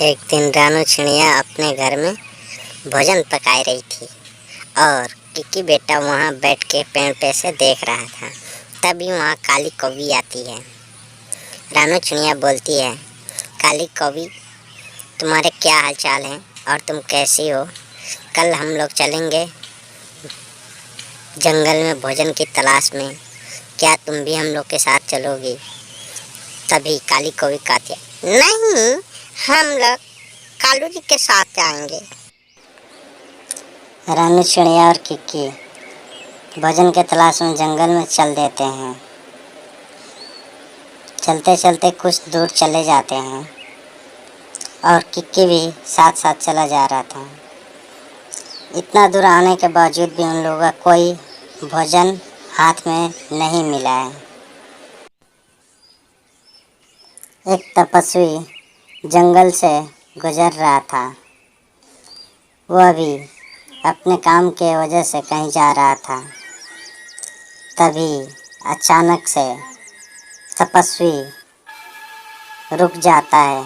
एक दिन रानू चिड़िया अपने घर में भोजन पकाई रही थी और किकी बेटा वहाँ बैठ के पेड़ पे से देख रहा था। तभी वहाँ काली कौवी आती है। रानू चिड़िया बोलती है, काली कौवी, तुम्हारे क्या हाल चाल है और तुम कैसी हो? कल हम लोग चलेंगे जंगल में भोजन की तलाश में, क्या तुम भी हम लोग के साथ चलोगी? तभी काली कौवी कहती है, नहीं, हम लोग कालू जी के साथ आएंगे। रानू चिड़िया और किकी भोजन के तलाश में जंगल में चल देते हैं। चलते चलते कुछ दूर चले जाते हैं और किकी भी साथ साथ चला जा रहा था। इतना दूर आने के बावजूद भी उन लोगों का कोई भोजन हाथ में नहीं मिला है। एक तपस्वी जंगल से गुजर रहा था। वह भी अपने काम के वजह से कहीं जा रहा था। तभी अचानक से तपस्वी रुक जाता है।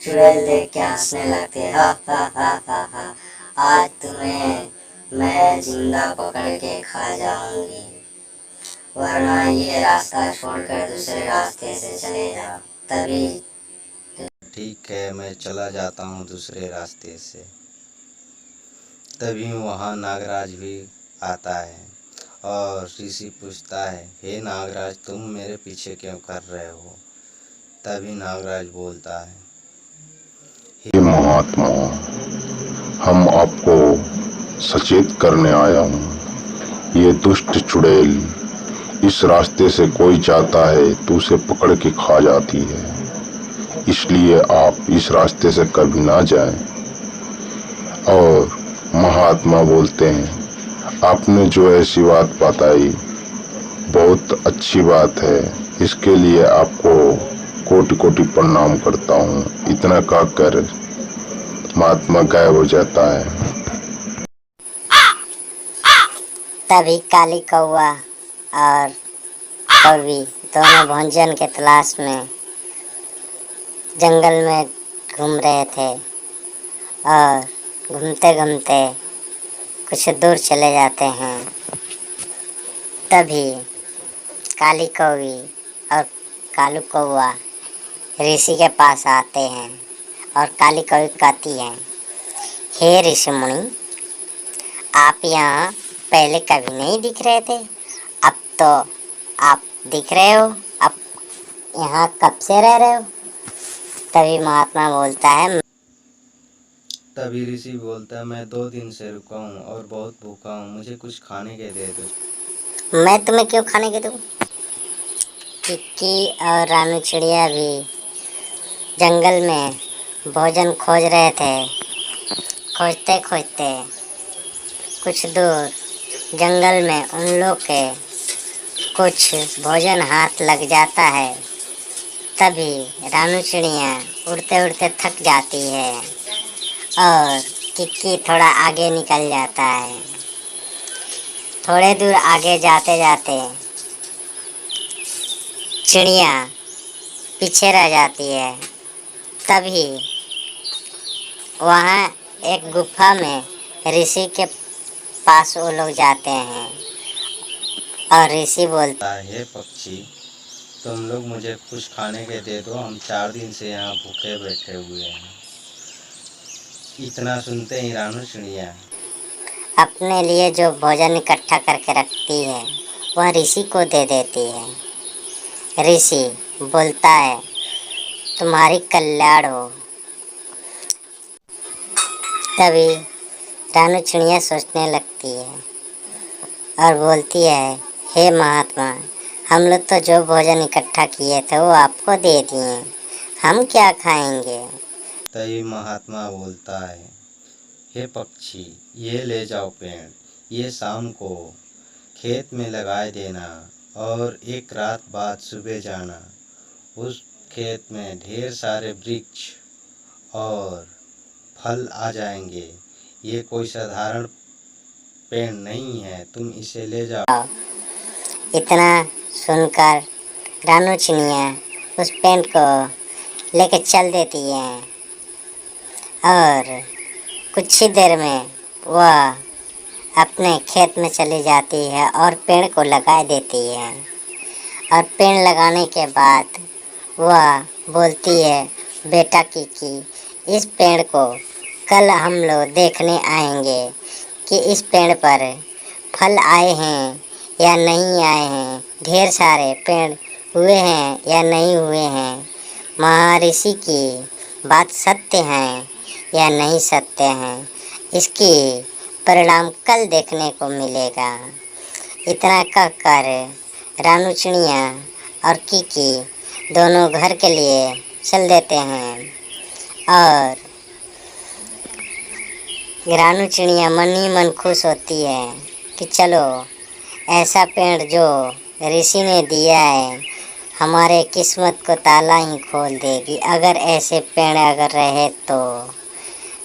चुड़ैल देख के हंसने लगती है, हा हा हा हा हा, आज तुम्हें मैं जिंदा पकड़ के खा जाऊंगी, वरना ये रास्ता छोड़कर दूसरे रास्ते से चले जाओ। तभी ठीक है, मैं चला जाता हूँ दूसरे रास्ते से। तभी वहाँ नागराज भी आता है और ऋषि पूछता है, हे नागराज, तुम मेरे पीछे क्यों कर रहे हो? तभी नागराज बोलता है, हे महात्मा, हम आपको सचेत करने आया हूँ। ये दुष्ट चुड़ैल इस रास्ते से कोई जाता है तो उसे पकड़ के खा जाती है, इसलिए आप इस रास्ते से कभी ना जाएं। और महात्मा बोलते हैं, आपने जो ऐसी बात बताई बहुत अच्छी बात है, इसके लिए आपको कोटि कोटि प्रणाम करता हूँ। इतना कहकर महात्मा गायब हो जाता है। तभी काली कौवा और कौवी दोनों भोजन के तलाश में जंगल में घूम रहे थे और घूमते घूमते कुछ दूर चले जाते हैं। तभी काली कौवी और कालू कौवा ऋषि के पास आते हैं और काली कौवी कहती है, हे ऋषि मुनि, आप यहाँ पहले कभी नहीं दिख रहे थे, अब तो आप दिख रहे हो। अब यहाँ कब से रह रहे हो? तभी महात्मा बोलता है, तभी ऋषि बोलता है, मैं 2 दिन से रुका हूँ और बहुत भूखा हूँ, मुझे कुछ खाने के दे दो। मैं तुम्हें क्यों खाने के दूँ? किक्की और रानू चिड़िया भी जंगल में भोजन खोज रहे थे। खोजते खोजते कुछ दूर जंगल में उन लोग के कुछ भोजन हाथ लग जाता है। तभी रानू चिड़िया उड़ते उड़ते थक जाती है और किक्की थोड़ा आगे निकल जाता है। थोड़े दूर आगे जाते जाते चिड़िया पीछे रह जाती है। तभी वहाँ एक गुफा में ऋषि के पास वो लोग जाते हैं और ऋषि बोलता है, हे पक्षी, तुम लोग मुझे कुछ खाने के दे दो, हम 4 दिन से यहाँ भूखे बैठे हुए हैं। इतना सुनते ही रानू चिड़िया अपने लिए जो भोजन इकट्ठा करके रखती है वह ऋषि को दे देती है। ऋषि बोलता है, तुम्हारी कल्याण हो। तभी रानू चिड़िया सोचने लगती है और बोलती है, हे महात्मा, हम लोग तो जो भोजन इकट्ठा किए थे वो आपको दे दिए, हम क्या खाएंगे? तभी महात्मा बोलता है, हे पक्षी, ये ले जाओ पेड़, ये शाम को खेत में लगाए देना और एक रात बाद सुबह जाना। उस खेत में ढेर सारे वृक्ष और फल आ जाएंगे। ये कोई साधारण पेड़ नहीं है, तुम इसे ले जाओ। इतना सुनकर रानू चिड़िया उस पेड़ को लेके चल देती है और कुछ ही देर में वह अपने खेत में चली जाती है और पेड़ को लगा देती है। और पेड़ लगाने के बाद वह बोलती है, बेटा की इस पेड़ को कल हम लोग देखने आएंगे कि इस पेड़ पर फल आए हैं या नहीं आए हैं, ढेर सारे पेड़ हुए हैं या नहीं हुए हैं, महर्षि की बात सत्य हैं या नहीं सत्य हैं, इसकी परिणाम कल देखने को मिलेगा। इतना कहकर रानू चिड़िया और कीकी दोनों घर के लिए चल देते हैं और रानू चिड़िया मन ही मन खुश होती है कि चलो ऐसा पेड़ जो ऋषि ने दिया है हमारे किस्मत को ताला ही खोल देगी। अगर ऐसे पेड़ अगर रहे तो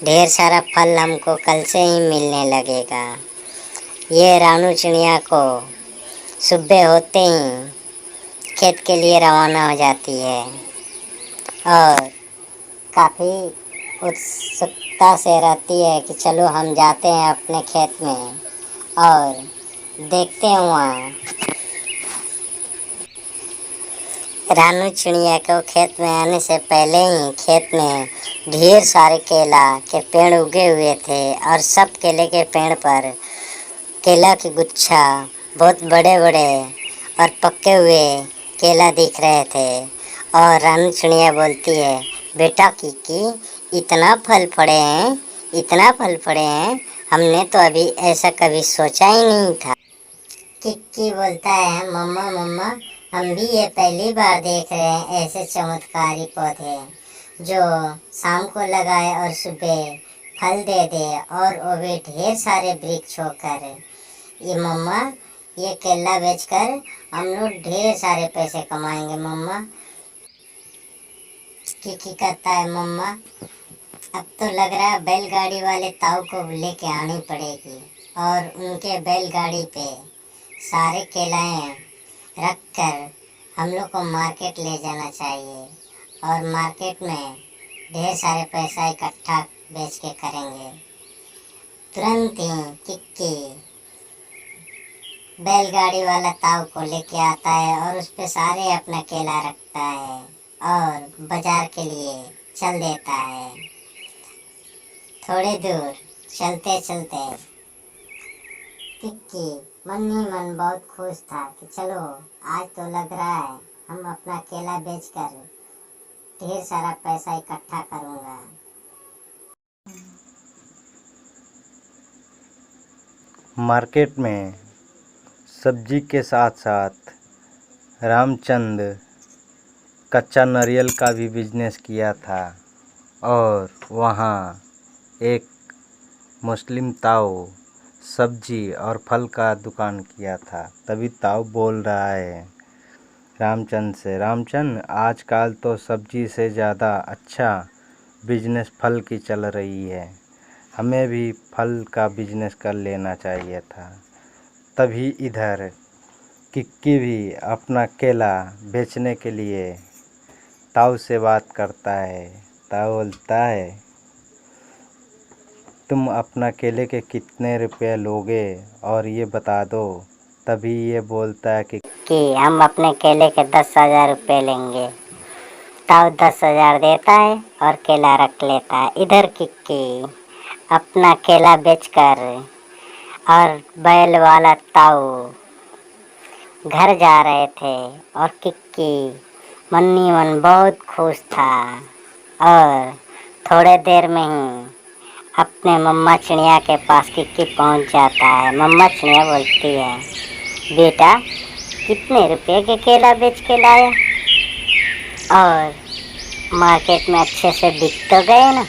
ढेर सारा फल हमको कल से ही मिलने लगेगा। ये रानू चिड़िया को सुबह होते ही खेत के लिए रवाना हो जाती है और काफ़ी उत्सुकता से रहती है कि चलो हम जाते हैं अपने खेत में और देखते हैं वहाँ रानू चिड़िया को खेत में आने से पहले ही खेत में ढेर सारे केला के पेड़ उगे हुए थे और सब केले के पेड़ पर केला की गुच्छा बहुत बड़े बड़े और पके हुए केला दिख रहे थे। और रानू चिड़िया बोलती है, बेटा की इतना फल पड़े हैं, इतना फल पड़े हैं, हमने तो अभी ऐसा कभी सोचा ही नहीं था। किक्की बोलता है, मम्मा मम्मा हम भी ये पहली बार देख रहे हैं ऐसे चमत्कारी पौधे जो शाम को लगाए और सुबह फल दे दे और वो भी ढेर सारे वृक्ष होकर। ये मम्मा ये केला बेचकर हम लोग ढेर सारे पैसे कमाएंगे मम्मा। किकी कहता है, मम्मा अब तो लग रहा है बैलगाड़ी वाले ताऊ को लेके आनी पड़ेगी और उनके बैलगाड़ी पे सारे केलाएं रख कर हम लोग को मार्केट ले जाना चाहिए और मार्केट में ढेर सारे पैसा इकट्ठा बेच के करेंगे। तुरंत ही किक्की बैलगाड़ी वाला ताऊ को लेके आता है और उस पे सारे अपना केला रखता है और बाजार के लिए चल देता है। थोड़ी दूर चलते चलते किक्की मन ही मन बहुत खुश था कि चलो आज तो लग रहा है हम अपना केला बेचकर ढेर सारा पैसा इकट्ठा करूँगा। मार्केट में सब्जी के साथ साथ रामचंद कच्चा नारियल का भी बिजनेस किया था और वहाँ एक मुस्लिम ताऊ सब्जी और फल का दुकान किया था। तभी ताऊ बोल रहा है रामचंद से, रामचंद आजकल तो सब्जी से ज़्यादा अच्छा बिजनेस फल की चल रही है, हमें भी फल का बिजनेस कर लेना चाहिए था। तभी इधर किक्की भी अपना केला बेचने के लिए ताऊ से बात करता है। ताऊ बोलता है, तुम अपना केले के कितने रुपए लोगे और ये बता दो। तभी ये बोलता है कि हम अपने केले के 10,000 रुपये लेंगे। ताऊ 10,000 देता है और केला रख लेता है। इधर किक्की अपना केला बेचकर और बैल वाला ताऊ घर जा रहे थे और किक्की मन ही मन बहुत खुश था और थोड़े देर में ही अपने मम्मा चिड़िया के पास किक्की पहुंच जाता है। मम्मा चिड़िया बोलती है, बेटा कितने रुपए के केला बेच के लाया और मार्केट में अच्छे से बिक तो गए ना।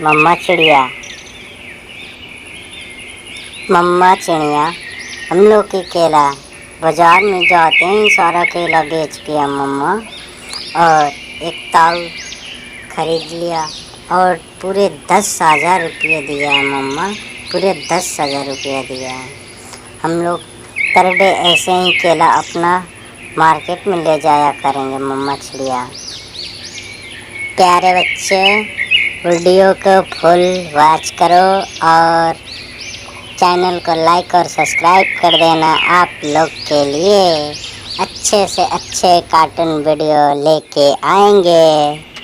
मम्मा चिड़िया हम लोग की केला बाज़ार में जाते हैं सारा केला बेच के मम्मा और एक ताऊ खरीद लिया और पूरे 10,000 रुपये दिया है मम्मा, पूरे 10,000 रुपया दिया है। हम लोग पर डे ऐसे ही केला अपना मार्केट में ले जाया करेंगे मछलियाँ। प्यारे बच्चे, वीडियो को फुल वॉच करो और चैनल को लाइक और सब्सक्राइब कर देना। आप लोग के लिए अच्छे से अच्छे कार्टून वीडियो लेके आएंगे।